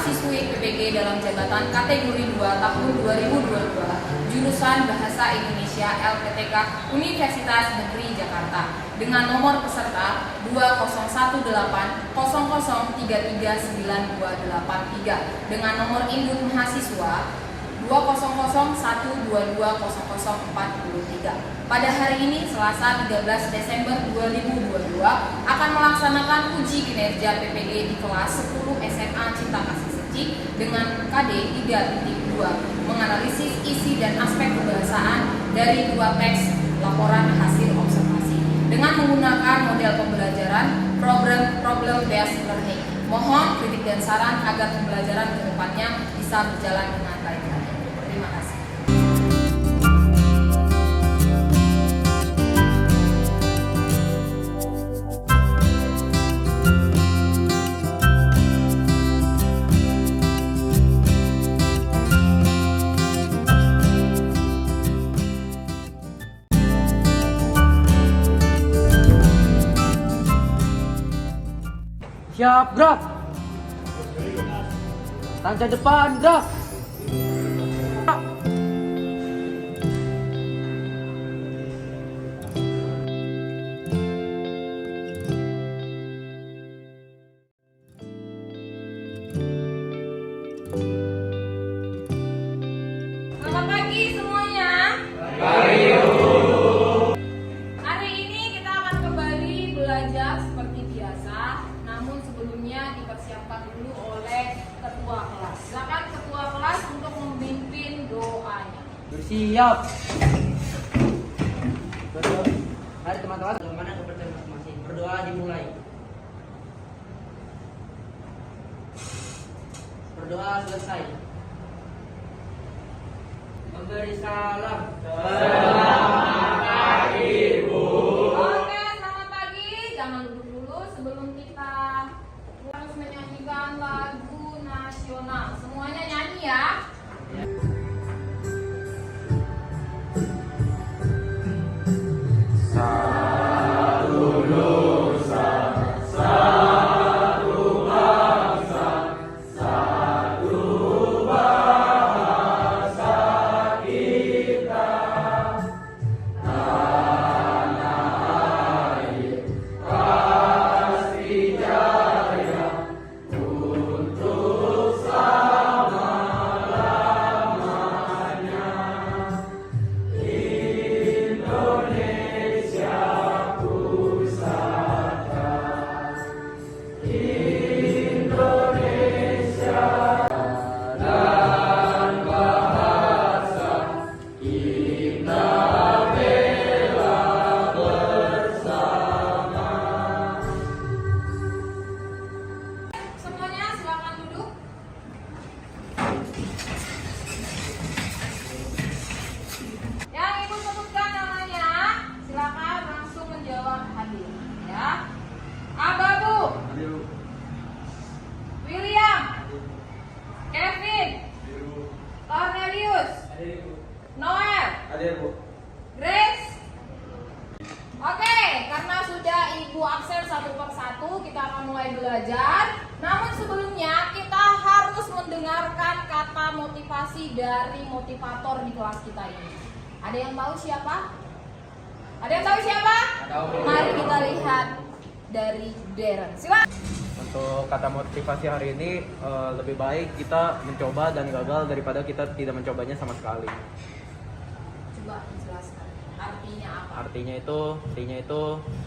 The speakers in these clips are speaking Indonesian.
mahasiswi PPG dalam jabatan kategori 2 tahun 2022 jurusan Bahasa Indonesia LPTK Universitas Negeri Jakarta dengan nomor peserta 201800339283 dengan nomor induk mahasiswa 20012200443. Pada hari ini Selasa 13 Desember 2022 akan melaksanakan uji kinerja PPG di kelas 10 SMA Cinta Kasih Seci dengan KD 3.2 menganalisis isi dan aspek kebahasaan dari dua teks laporan hasil observasi dengan menggunakan model pembelajaran problem based learning. Mohon kritik dan saran agar pembelajaran ke depannya bisa berjalan dengan baik. Terima kasih. Siap, gerak. Tancap depan, gerak. Selamat pagi semuanya. Hari ini kita akan kembali belajar seperti biasa. Namun sebelumnya dipersiapkan dulu oleh ketua kelas. Silakan ketua kelas untuk memimpin doanya. Bersiap. Berdoa. Mari teman-teman, bagaimana kepercayaan masing-masing. Berdoa dimulai. Berdoa selesai. Memberi salam. Oke, selamat pagi. Jangan duduk dulu sebelum kita harus menyanyikan lagu nasional. Semuanya nyanyi ya. Semuanya silakan duduk. Yang ibu sebutkan namanya, silakan langsung menjawab hadir. Ya. Ababu, William, Kevin, Cornelius, Noel, Grace. Oke, karena sudah ibu absen satu per satu, kita akan mulai belajar. Namun sebelumnya kita harus mendengarkan kata motivasi dari motivator di kelas kita ini. Ada yang tahu siapa? Ada yang tahu siapa? Mari kita lihat dari Darren. Silakan. Untuk kata motivasi hari ini lebih baik kita mencoba dan gagal daripada kita tidak mencobanya sama sekali. Coba jelaskan. Artinya apa? Artinya itu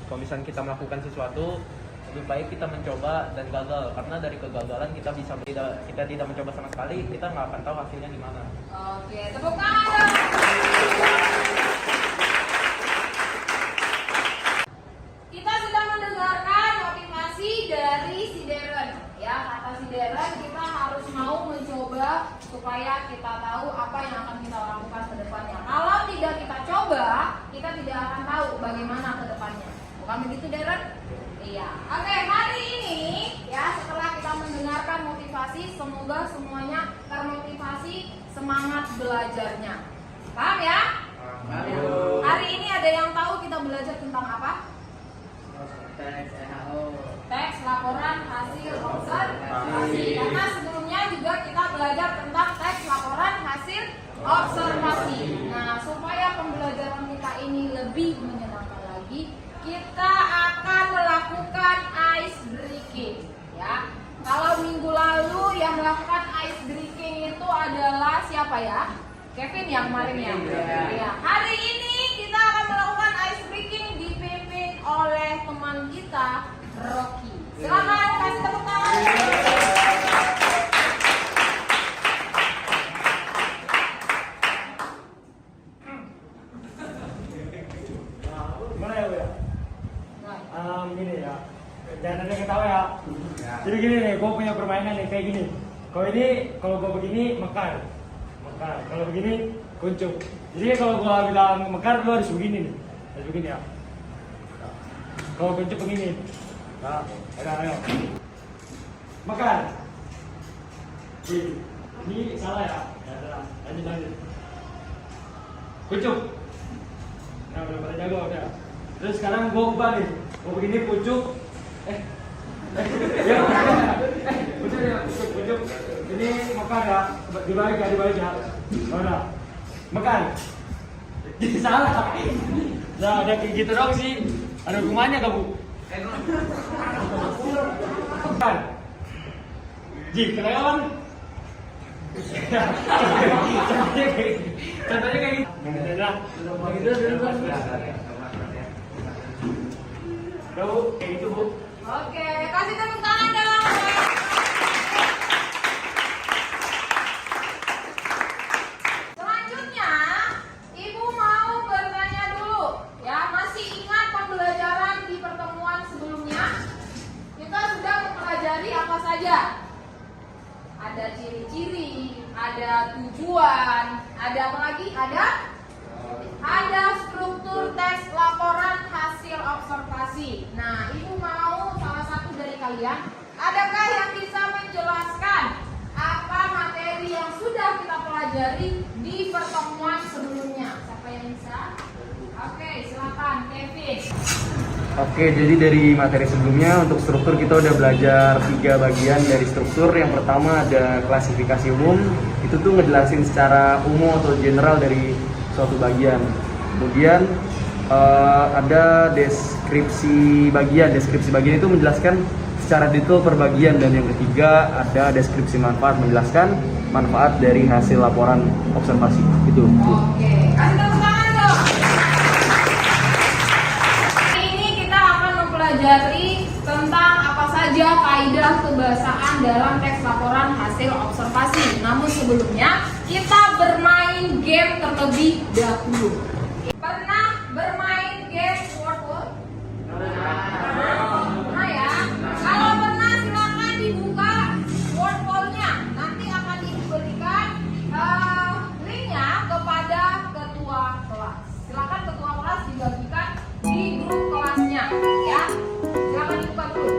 kalau misalnya kita melakukan sesuatu lebih baik kita mencoba dan gagal, karena dari kegagalan kita tidak mencoba sama sekali, kita nggak akan tahu hasilnya gimana. Oke, tepuk tangan. Kita sudah mendengarkan motivasi dari si Darren. Ya, kata si Darren kita harus mau mencoba supaya kita tahu apa yang akan kita lakukan ke depannya. Kalau tidak kita coba, kita tidak akan tahu bagaimana ke depannya. Bukan begitu, Darren? Iya. Oke, hari ini ya setelah kita mendengarkan motivasi, semoga semuanya termotivasi, semangat belajarnya. Paham ya? Hari ini ada yang tahu kita belajar tentang apa? Teks laporan hasil observasi. Karena sebelumnya observasi. Nah, supaya pembelajaran kita ini lebih menyenangkan lagi, kita akan melakukan ice breaking, ya. Kalau minggu lalu yang melakukan ice breaking itu adalah siapa ya? Kevin yang kemarin ya. Ya. Hari ini kita akan melakukan ice breaking dipimpin oleh teman kita, Rocky. Silakan kasih tepuk tangan. Gimana ya, Bu ya? Gini ya. Jangan ada yang ketawa ya. Jadi gini nih, gue punya permainan nih kayak gini. Kalau ini, kalau gue begini mekar. Kalau begini kuncup. Jadi kalau gue bilang mekar, lu harus begini nih. Harus begini ya. Kalau kuncup begini. Nah, ayo. Mekar. Ini salah ya. Ya, lanjut. Kuncup. Nah, udah pada jago udah. Terus sekarang gue ubah nih. Gue begini kuncup. Kuncup. Ini makan ya, dibalik ya. Mana? Makan. Jadi salah. Nah, ada kayak gitu dong sih. Ada hukumannya gak, Bu? Makan. Ji, kenapa? Contohnya kayak gitu. Udah, Bu, kayak gitu, Bu. Oke, kasih tepuk tangan dong. Selanjutnya, Ibu mau bertanya dulu, ya. Masih ingat pembelajaran di pertemuan sebelumnya? Kita sudah mempelajari apa saja? Ada ciri-ciri, ada tujuan, ada apa lagi? Ada struktur teks laporan hasil observasi. Nah, Ibu mau salah satu dari kalian, adakah yang bisa menjelaskan apa materi yang sudah kita pelajari di pertemuan sebelumnya? Siapa yang bisa? Oke, silakan Kevin. Oke, jadi dari materi sebelumnya untuk struktur kita udah belajar 3 bagian dari struktur. Yang pertama ada klasifikasi umum, itu tuh ngejelasin secara umum atau general dari suatu bagian. Kemudian ada deskripsi bagian. Deskripsi bagian itu menjelaskan secara detail per bagian. Dan yang ketiga ada deskripsi manfaat, menjelaskan manfaat dari hasil laporan observasi. Itu. Oke, kasih tepuk tangan dong. Hari ini kita akan mempelajari tentang apa saja kaidah kebahasaan dalam teks laporan hasil observasi. Namun sebelumnya kita bermain game terlebih dahulu. Pernah bermain game word? Pernah ya? Kalau pernah silakan dibuka word-nya. Nanti akan diberikan linknya kepada ketua kelas. Silakan ketua kelas dibagikan di grup kelasnya, ya. Silakan dibuka dulu.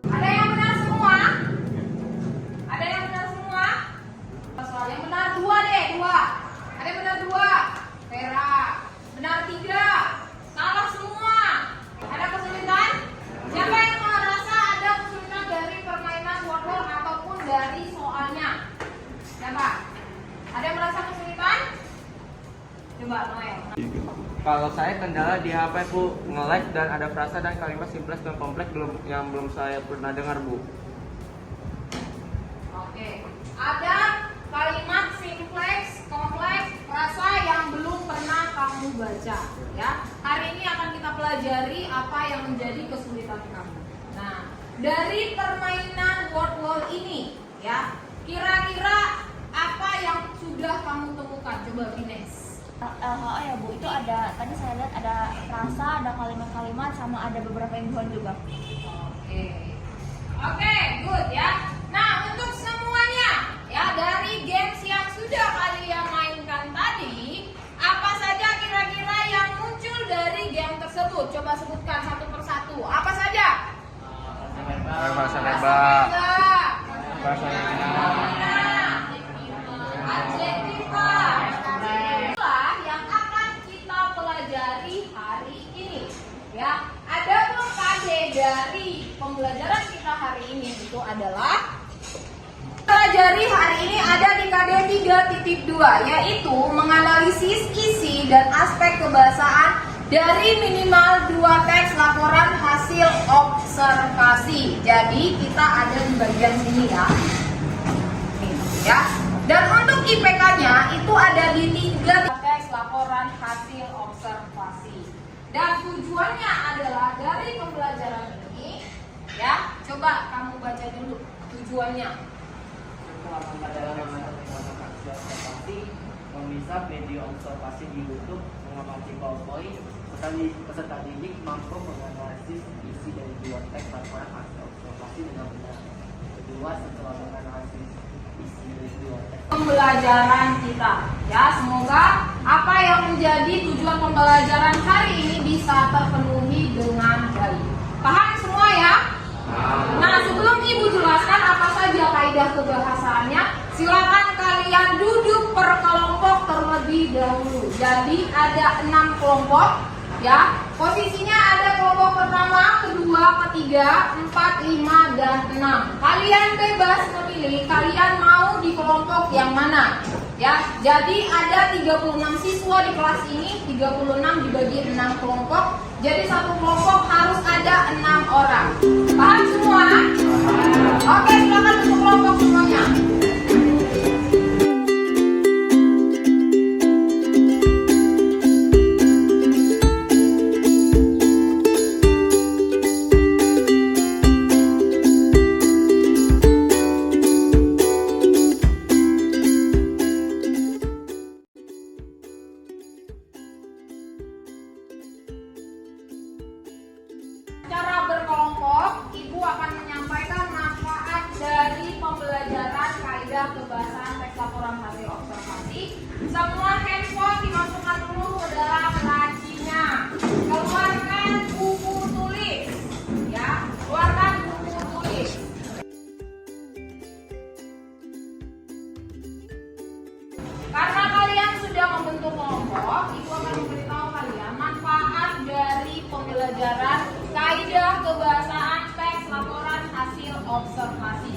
Ada yang benar semua? Ada yang benar semua? Soal yang benar 2 deh, 2. Ada yang benar 2. Vera. Benar 3. Salah semua. Ada kesulitan? Siapa yang merasa ada kesulitan dari permainan word ataupun dari soalnya? Siapa? Ada yang merasa kesulitan? Coba Noel. Kalau saya kendala di HP Bu, nge-lag dan ada frasa dan kalimat simples dan kompleks yang belum saya pernah dengar Bu. Oke. Ada kalimat simpleks, kompleks, frasa yang belum pernah kamu baca, ya. Hari ini akan kita pelajari apa yang menjadi kesulitan kamu. Nah, dari permainan word wall ini, ya. Kira-kira apa yang sudah kamu temukan? Coba Vines. LHO ya Bu, itu ada, tadi saya lihat ada frasa, ada kalimat-kalimat, sama ada beberapa imbuhan juga. Oke, good ya. Nah, untuk semuanya, ya, dari games yang sudah kalian mainkan tadi, apa saja kira-kira yang muncul dari game tersebut? Coba sebutkan satu persatu. Apa saja? Bahasa nembak. Bahasa itulah yang akan kita pelajari hari ini, ya. Adapun KD dari pembelajaran kita hari ini itu adalah pelajari hari ini ada di KD 3.2, yaitu menganalisis isi dan aspek kebahasaan dari minimal 2 teks laporan hasil observasi. Jadi kita ada di bagian sini ya. Nih, ya. Dan untuk IPK-nya itu ada di 3 teks laporan hasil observasi. Dan tujuannya adalah dari pembelajaran ini, ya. Coba kamu baca dulu tujuannya. Memisah media observasi di YouTube, mengamati PowerPoint, peserta didik mampu menganalisis isi dari 2 teks laporan hasil observasi dengan benar. Kedua, setelah menganalisis isi dari 2 teks Pembelajaran kita, ya, semoga apa yang menjadi tujuan pembelajaran hari ini bisa terpenuhi dengan baik. Paham semua ya? Nah, sebelum Ibu jelaskan apa saja kaidah kebahasaannya, silakan kalian duduk per kelompok terlebih dahulu. Jadi ada 6 kelompok, ya. Posisinya ada kelompok pertama, kedua, ketiga, 4, 5, dan 6. Kalian bebas memilih kalian mau di kelompok yang mana, ya. Jadi ada 36 siswa di kelas ini, 36 dibagi 6 kelompok. Jadi satu kelompok harus ada 6 orang. Paham semua? Oke, silakan untuk kelompok semuanya. Cara berkelompok, Ibu akan menyampaikan manfaat dari pembelajaran kaidah kebahasaan teks laporan hasil observasi. Semua handphone dimasukkan dulu ke dalam lacinya. Keluarkan buku tulis, ya. Keluarkan buku tulis. Karena kalian sudah membentuk kelompok, Ibu akan memberitahu kalian manfaat dari pembelajaran kaidah kebahasaan teks laporan hasil observasi.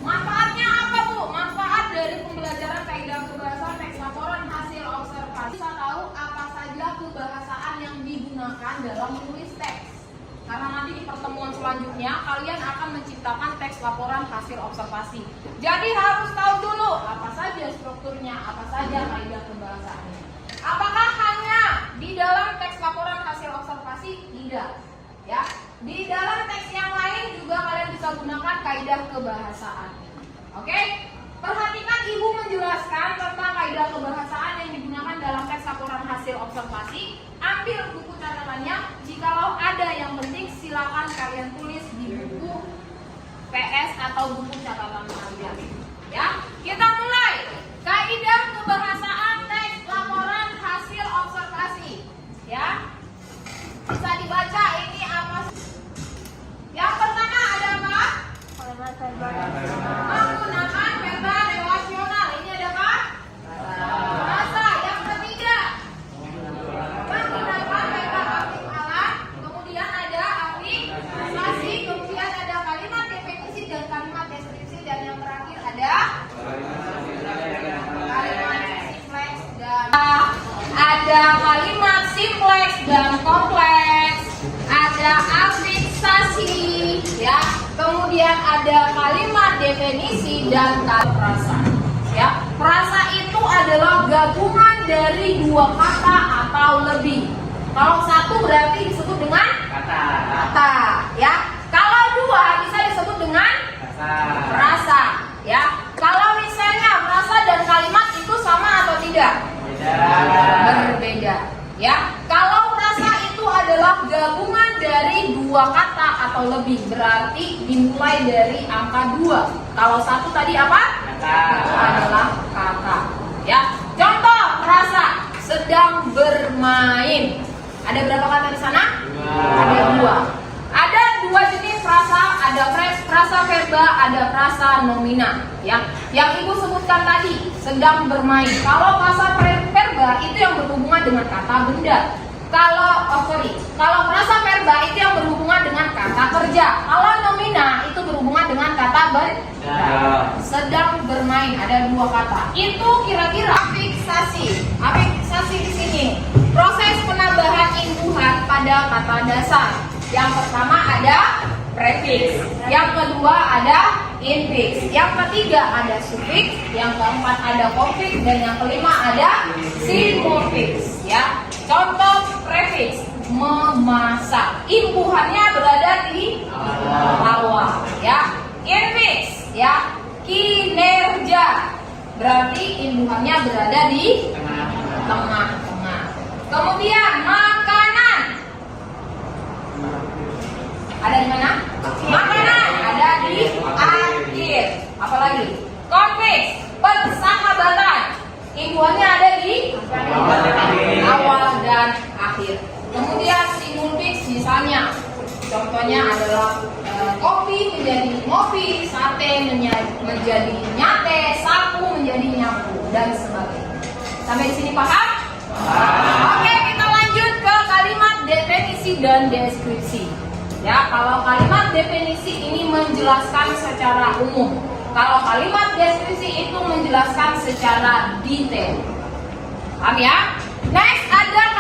Manfaatnya apa Bu? Manfaat dari pembelajaran kaidah kebahasaan teks laporan hasil observasi, bisa tahu apa saja kebahasaan yang digunakan dalam menulis teks. Karena nanti di pertemuan selanjutnya kalian akan menciptakan teks laporan hasil observasi. Jadi harus tahu dulu apa saja strukturnya, apa saja kaidah kebahasaannya. Apakah hanya di dalam teks laporan hasil observasi? Tidak, ya. Di dalam teks yang lain juga kalian bisa gunakan kaidah kebahasaan. Oke? Perhatikan Ibu menjelaskan tentang kaidah kebahasaan yang digunakan dalam teks laporan hasil observasi. Ambil buku catatannya. Jikalau ada yang penting silakan kalian tulis di buku PS atau buku catatan kalian. Ya, kita mulai. Kaidah kebahasaan teks laporan hasil observasi. Ya, bisa dibaca ini apa? Yang pertama ada apa? Kalimat verbal. Menggunakan verba relasional. Ini ada apa? Frasa. Yang ketiga, menggunakan verba aktif alat. Kemudian ada afirmasi. Kemudian ada kalimat definisi dan kalimat deskripsi. Dan yang terakhir ada kalimat simpleks dan kompleks. Ada afiksasi, ya. Kemudian ada kalimat definisi dan frasa. Ya, frasa itu adalah gabungan dari 2 kata atau lebih. Kalau 1 berarti disebut dengan kata, ya. Kalau 2 Berbeda. Ya, kalau frasa itu adalah gabungan dari dua kata atau lebih, berarti dimulai dari angka 2. Kalau satu tadi apa? Itu adalah kata. Ya, contoh frasa sedang bermain. Ada berapa kata di sana? Ada 2. Ada 2 jenis frasa, ada frasa verba, ada frasa nomina. Ya, yang ibu sebutkan tadi sedang bermain. Kalau frasa verba itu yang berhubungan dengan kata benda. Kalau frasa verba itu yang berhubungan dengan kata kerja. Kalau nomina itu berhubungan dengan kata benda. Sedang bermain ada 2 kata. Itu kira-kira afiksasi. Afiksasi di sini proses penambahan imbuhan pada kata dasar. Yang pertama ada prefiks, yang kedua ada infiks, yang ketiga ada sufiks, yang keempat ada konfiks, dan yang kelima ada simulfiks. Ya, contoh prefiks memasak, imbuhannya berada di awal. Ya, infiks ya kinerja, berarti imbuhannya berada di tengah-tengah. Kemudian makanan. Ada di mana? Makanan ada di akhir. Apalagi? Konfiks, persahabatan. Imbuhannya ada di awal dan akhir. Kemudian simulfiks misalnya, contohnya adalah kopi menjadi ngopi, sate menjadi nyate, sapu menjadi nyapu, dan sebagainya. Sampai di sini paham? Oke, kita lanjut ke kalimat definisi dan deskripsi. Ya, kalau kalimat definisi ini menjelaskan secara umum. Kalau kalimat deskripsi itu menjelaskan secara detail. Paham ya? Next ada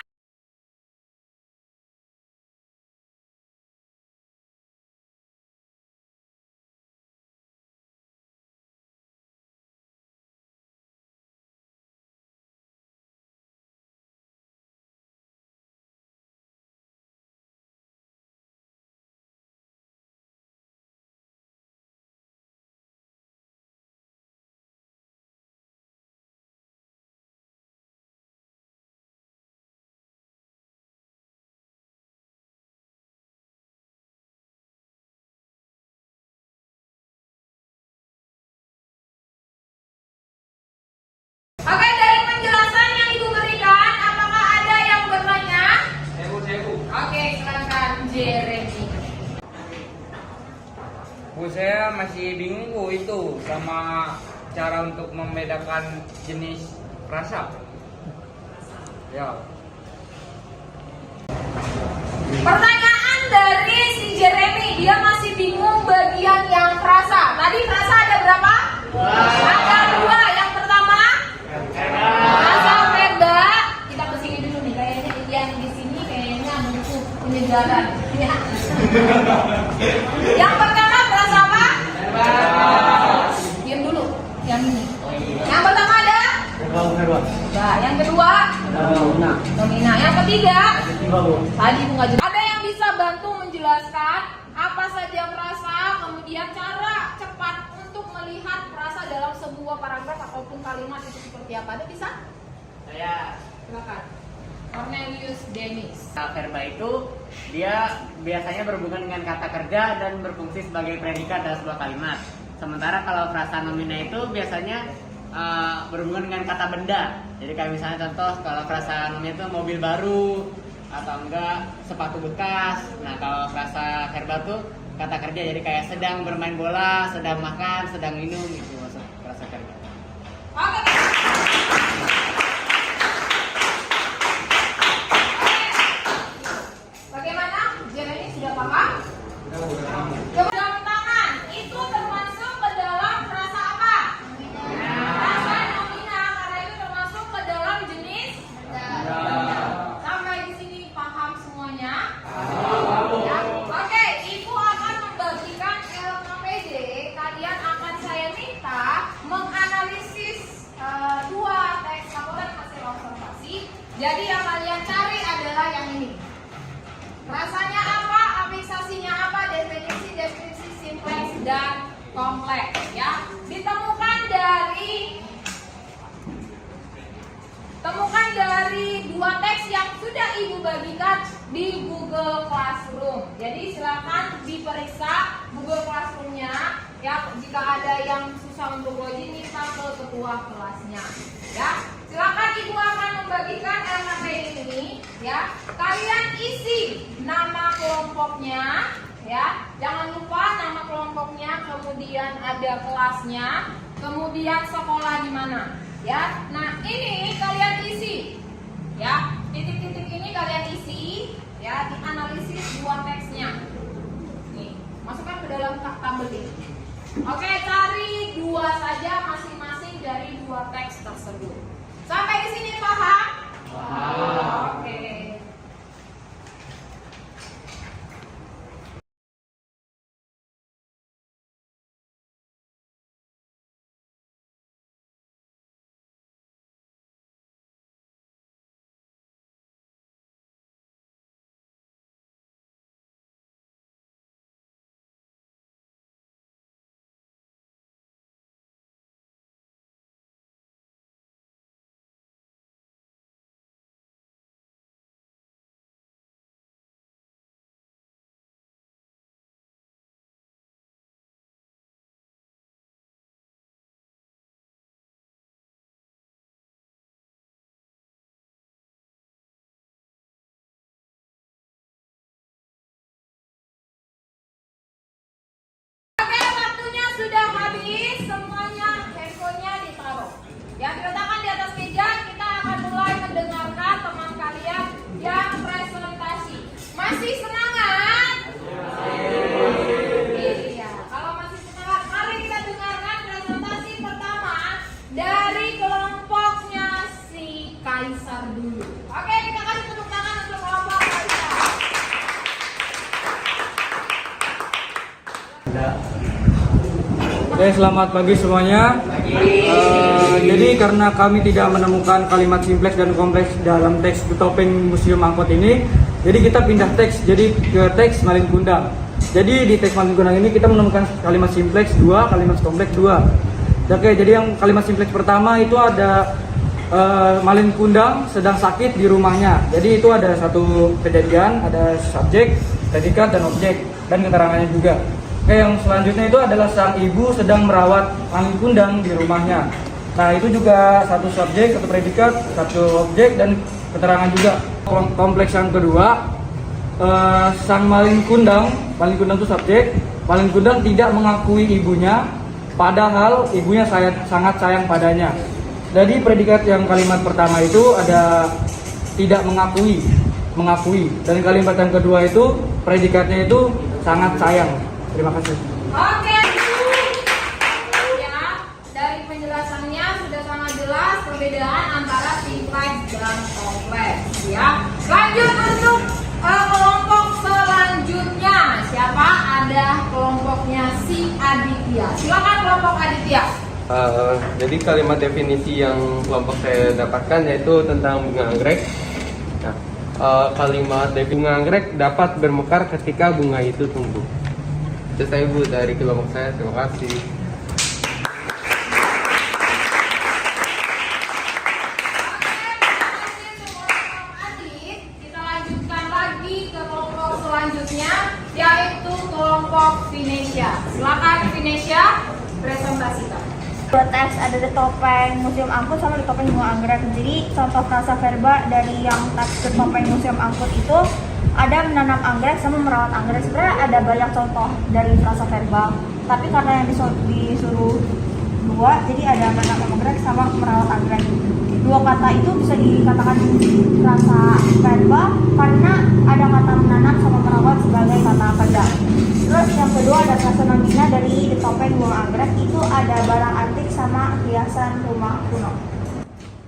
Oke, dari penjelasan yang Ibu berikan, apakah ada yang bertanya? Oke, silakan Jeremy. Bu, saya masih bingung Bu itu sama cara untuk membedakan jenis rasa. Ya. Pertanyaan dari si Jeremy, dia masih bingung bagian yang frasa. Tadi frasa ada berapa? Ada 2. Yang pertama frasa verba. Kita kesini dulu nih, kayaknya yang di sini kayaknya butuh penyegaran. Ya. Yang pertama frasa apa? Diam dulu. Yang ini. Yang pertama ada? Nah, yang kedua? Nomina. Yang ketiga? Tadi bunga jelas. Ada yang bisa bantu menjelaskan apa saja frasa, kemudian cara cepat untuk melihat frasa dalam sebuah paragraf ataupun kalimat itu seperti apa? Ada bisa? Saya Silakan. Cornelius Dennis. verba itu dia biasanya berhubungan dengan kata kerja dan berfungsi sebagai predikat dalam sebuah kalimat. Sementara kalau frasa nomina itu biasanya berhubungan dengan kata benda. Jadi kayak misalnya contoh kalau frasa nomina itu mobil baru atau enggak sepatu bekas. Nah, kalau frasa verba tuh kata kerja, jadi kayak sedang bermain bola, sedang makan, sedang minum, gitu maksud frasa verba. Oke. Bagaimana? Jeremy sudah paham? Jam tangan itu termasuk ke dalam frasa apa? Frasa nomina, karena itu termasuk ke dalam jenis sampai di sini paham semuanya? Ya. Oke, ibu akan membagikan LKPD. Kalian akan saya minta menganalisis 2 teks laporan hasil observasi. Jadi yang kalian cari adalah yang ini. Rasanya apa, afiksasinya apa, definisi, deskripsi, simpleks, dan kompleks. Ya, ditemukan dari dua teks yang sudah Ibu bagikan di Google Classroom. Jadi silakan diperiksa Google Classroom-nya. Ya, jika ada yang susah untuk login, minta ke ketua kelasnya. Ya, silakan Ibu akan membagikan LKP ini. Ya, kalian isi nama kelompoknya. Ya, jangan lupa nama kelompoknya, kemudian ada kelasnya, kemudian sekolah di mana. Ya, nah ini kalian isi. Ya, titik-titik ini kalian isi. Ya, dianalisis dua teksnya. Nih, masukkan ke dalam tabel ini. Oke, cari dua saja masing-masing dari dua teks tersebut. Sampai di sini paham? Paham. Oke. Sudah habis, semuanya handphonenya ditaruh. Ya, diletakkan di atas meja. Kita akan mulai mendengarkan teman kalian yang presentasi. Masih semangat? Iya. Kalau masih semangat, mari kita dengarkan presentasi pertama dari kelompoknya si Kaisar dulu. Oke, kita kasih tepuk tangan untuk kelompok Kaisar. Oke, selamat pagi semuanya. Jadi karena kami tidak menemukan kalimat simplex dan kompleks dalam teks Topeng Museum Angkot ini, jadi kita pindah teks jadi ke teks Malin Kundang. Jadi di teks Malin Kundang ini kita menemukan kalimat simplex 2, kalimat kompleks 2. Oke, jadi yang kalimat simplex pertama itu ada Malin Kundang sedang sakit di rumahnya. Jadi itu ada satu kejadian, ada subjek, predikat, dan objek, dan keterangannya juga. Oke, yang selanjutnya itu adalah sang ibu sedang merawat Malin Kundang di rumahnya. Nah, itu juga satu subjek, satu predikat, satu objek, dan keterangan juga. Kompleks yang kedua, sang Malin Kundang itu subjek. Malin Kundang tidak mengakui ibunya, padahal ibunya sangat sayang padanya. Jadi predikat yang kalimat pertama itu ada tidak mengakui, dan kalimat yang kedua itu predikatnya itu sangat sayang. Terima kasih. Oke, ya, dari penjelasannya sudah sangat jelas perbedaan antara simplex dan kompleks. Ya, lanjut untuk kelompok selanjutnya. Siapa? Ada kelompoknya si Aditya. Silakan kelompok Aditya. Jadi kalimat definisi yang kelompok saya dapatkan yaitu tentang bunga anggrek. Nah, kalimat bunga anggrek dapat bermekar ketika bunga itu tumbuh. Itu saya Bu dari kelompok saya, terima kasih. Kita lanjutkan lagi ke kelompok selanjutnya, yaitu kelompok Venesia. Silakan Venesia, presentasikan. Dua teks ada di Topeng Museum Angkut sama di Topeng Bunga Anggrek. Jadi contoh frasa verba dari yang teks di Topeng Museum Angkut itu ada menanam anggrek sama merawat anggrek. Sebenarnya ada banyak contoh dari frasa verba, tapi karena yang disuruh dua, jadi ada menanam anggrek sama merawat anggrek. Dua kata itu bisa dikatakan frasa verba karena ada kata menanam sama merawat sebagai kata kerja. Terus yang kedua ada frasa nomina dari di Topeng Bunga Anggrek, itu ada barang antik sama hiasan rumah kuno.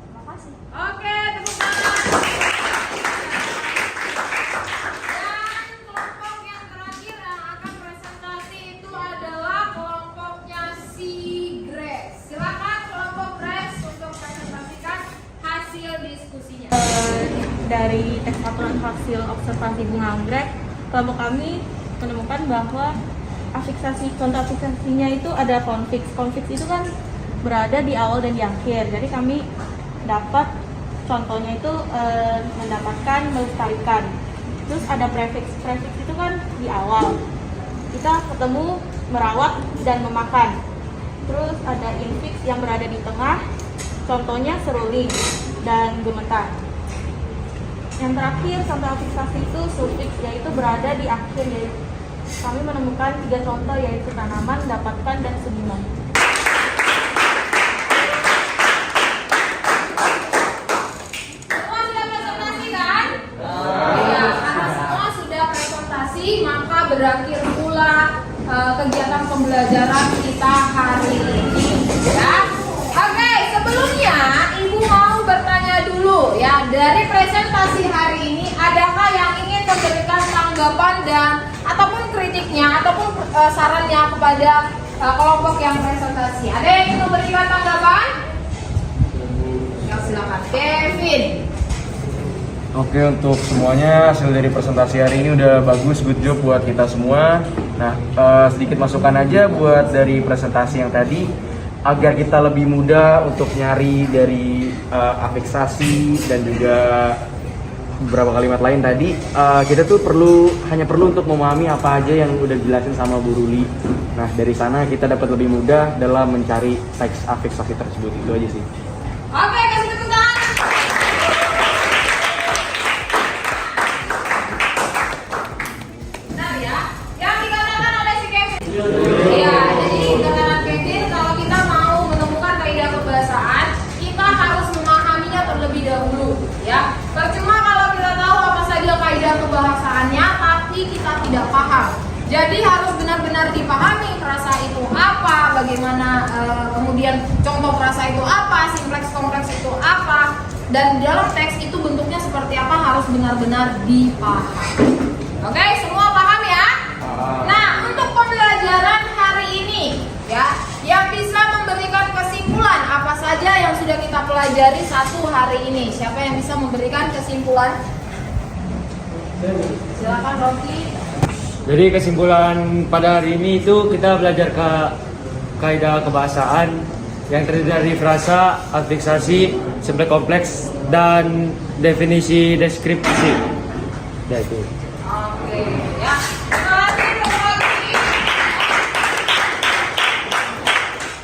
Terima kasih. Oke, tepuk tangan. Dan kelompok yang terakhir yang akan presentasi itu adalah kelompoknya si Grace. Silakan kelompok Grace untuk presentasikan hasil diskusinya. Dari teks aturan hasil observasi bunga anggrek, kelompok kami menemukan bahwa contoh afiksasinya itu ada konfiks. Konfiks itu kan berada di awal dan di akhir. Jadi kami dapat Contohnya itu mendapatkan, melestarikan. Terus ada prefix. Prefix itu kan di awal. Kita ketemu merawat dan memakan. Terus ada infix yang berada di tengah. Contohnya seruling dan gemetar. Yang terakhir, contoh afiksasi itu suffix, yaitu berada di akhir. Yaitu kami menemukan 3 contoh, yaitu tanaman, dapatkan, dan seniman. Semua sudah presentasi kan? Iya, karena semua sudah presentasi, maka berakhir pula kegiatan pembelajaran kita hari ini, ya. Oke, sebelumnya Ibu mau bertanya dulu, ya, dari presentasi hari ini, adakah yang ingin memberikan tanggapan dan ataupun kritiknya ataupun sarannya kepada kelompok yang presentasi? Ada yang ingin memberikan tanggapan? Ya, silakan, Kevin. Oke, untuk semuanya hasil dari presentasi hari ini udah bagus, good job buat kita semua. Nah, sedikit masukan aja buat dari presentasi yang tadi, agar kita lebih mudah untuk nyari dari afiksasi dan juga beberapa kalimat lain tadi. Kita tuh hanya perlu untuk memahami apa aja yang udah dijelasin sama Bu Ruli. Nah, dari sana kita dapat lebih mudah dalam mencari teks afiksasi tersebut. Itu aja sih. Oke, kasih tepuk tangan. Benar ya, yang dikatakan oleh si Kevin. Iya, jadi dikatakan Kevin, kalau kita mau menemukan kaidah kebahasaan, kita harus memahaminya terlebih dahulu, ya. Percuma kalau kita tahu apa saja kaidah kebahasaannya, tapi kita tidak paham. Jadi harus benar-benar dipahami frasa itu apa, bagaimana kemudian contoh frasa itu apa, simpleks kompleks itu apa, dan dalam teks itu bentuknya seperti apa harus benar-benar dipahami. Oke, semua paham ya? Nah, untuk pembelajaran hari ini, ya, yang bisa memberikan kesimpulan apa saja yang sudah kita pelajari satu hari ini. Siapa yang bisa memberikan kesimpulan? Silakan, Rocky. Jadi kesimpulan pada hari ini itu kita belajar kaidah kebahasaan yang terdiri dari frasa, afiksasi, simpleks kompleks, dan definisi deskripsi. Ya itu. Oke, ya. Terima kasih, Dr. Rocky.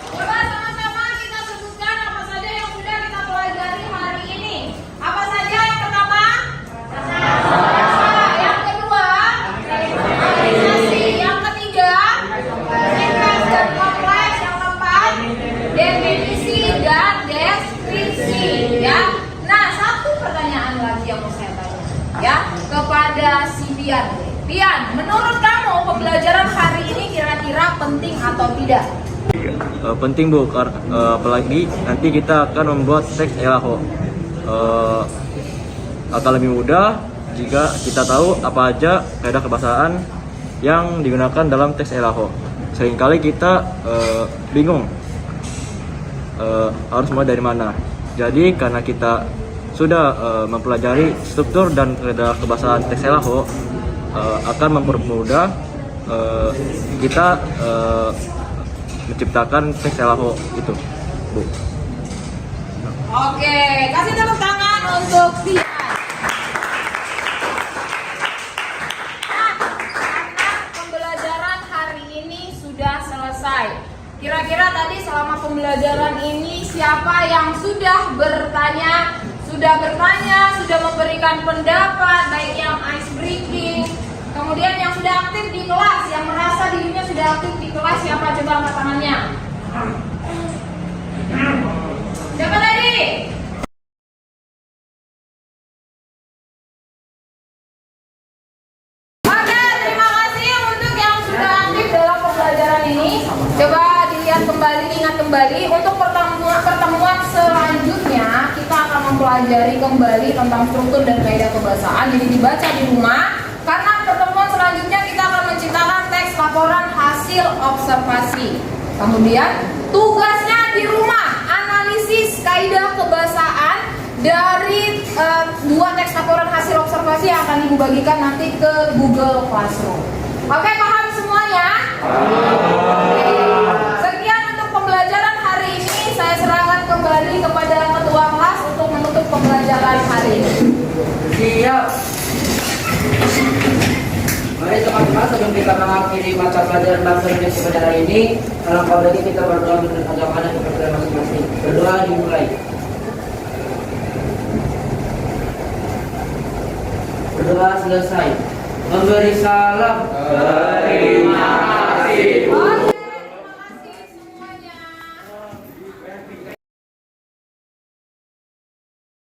Coba sama-sama kita sebutkan apa saja yang sudah kita pelajari hari ini. Apa saja yang pertama? Yang kedua? Afiksasi. Yang ketiga? Simpleks dan kompleks. Yang keempat? Definisi dan deskripsi, ya. Nah, satu pertanyaan lagi yang mau saya tanya, ya, kepada si Pian. Pian, menurut kamu pembelajaran hari ini kira-kira penting atau tidak? Penting Bu, apalagi nanti kita akan membuat teks elaho. Akan lebih mudah jika kita tahu apa aja kaidah kebahasaan yang digunakan dalam teks elaho. Seringkali kita bingung harus mulai dari mana. Jadi karena kita sudah mempelajari struktur dan kaidah kebahasaan teks elaho, akan mempermudah kita menciptakan teks elaho itu, Bu. Oke, kasih tepuk tangan untuk Pian. Nah, karena pembelajaran hari ini sudah selesai. Kira-kira tadi selama pembelajaran ini siapa yang sudah bertanya, sudah memberikan pendapat, baik yang ice breaking, kemudian yang sudah aktif di kelas, yang merasa dirinya sudah aktif di kelas, siapa coba angkat tangannya? Siapa tadi? Oke, terima kasih untuk yang sudah aktif dalam pembelajaran ini. Coba dilihat kembali, ingat kembali. Untuk pertemuan selanjutnya kita akan mempelajari kembali tentang struktur dan kaidah kebahasaan. Jadi dibaca di rumah. Karena pertemuan selanjutnya kita akan menciptakan teks laporan hasil observasi. Kemudian tugasnya di rumah analisis kaidah kebahasaan dari 2 teks laporan hasil observasi yang akan Ibu bagikan nanti ke Google Classroom. Oke, paham semuanya? Oke. Sekian untuk pembelajaran hari ini. Saya serahkan kembali kepada ketua kelas untuk menutup pembelajaran. pelajaran hari ini? Siap. Mari teman-teman, sebelum kita mengakhiri mata pelajaran bahasa Indonesia pada hari ini, alangkah baiknya kita berdoa menurut agama dan kepercayaan masing-masing. Berdoa dimulai. Berdoa selesai. Memberi salam. Terima kasih.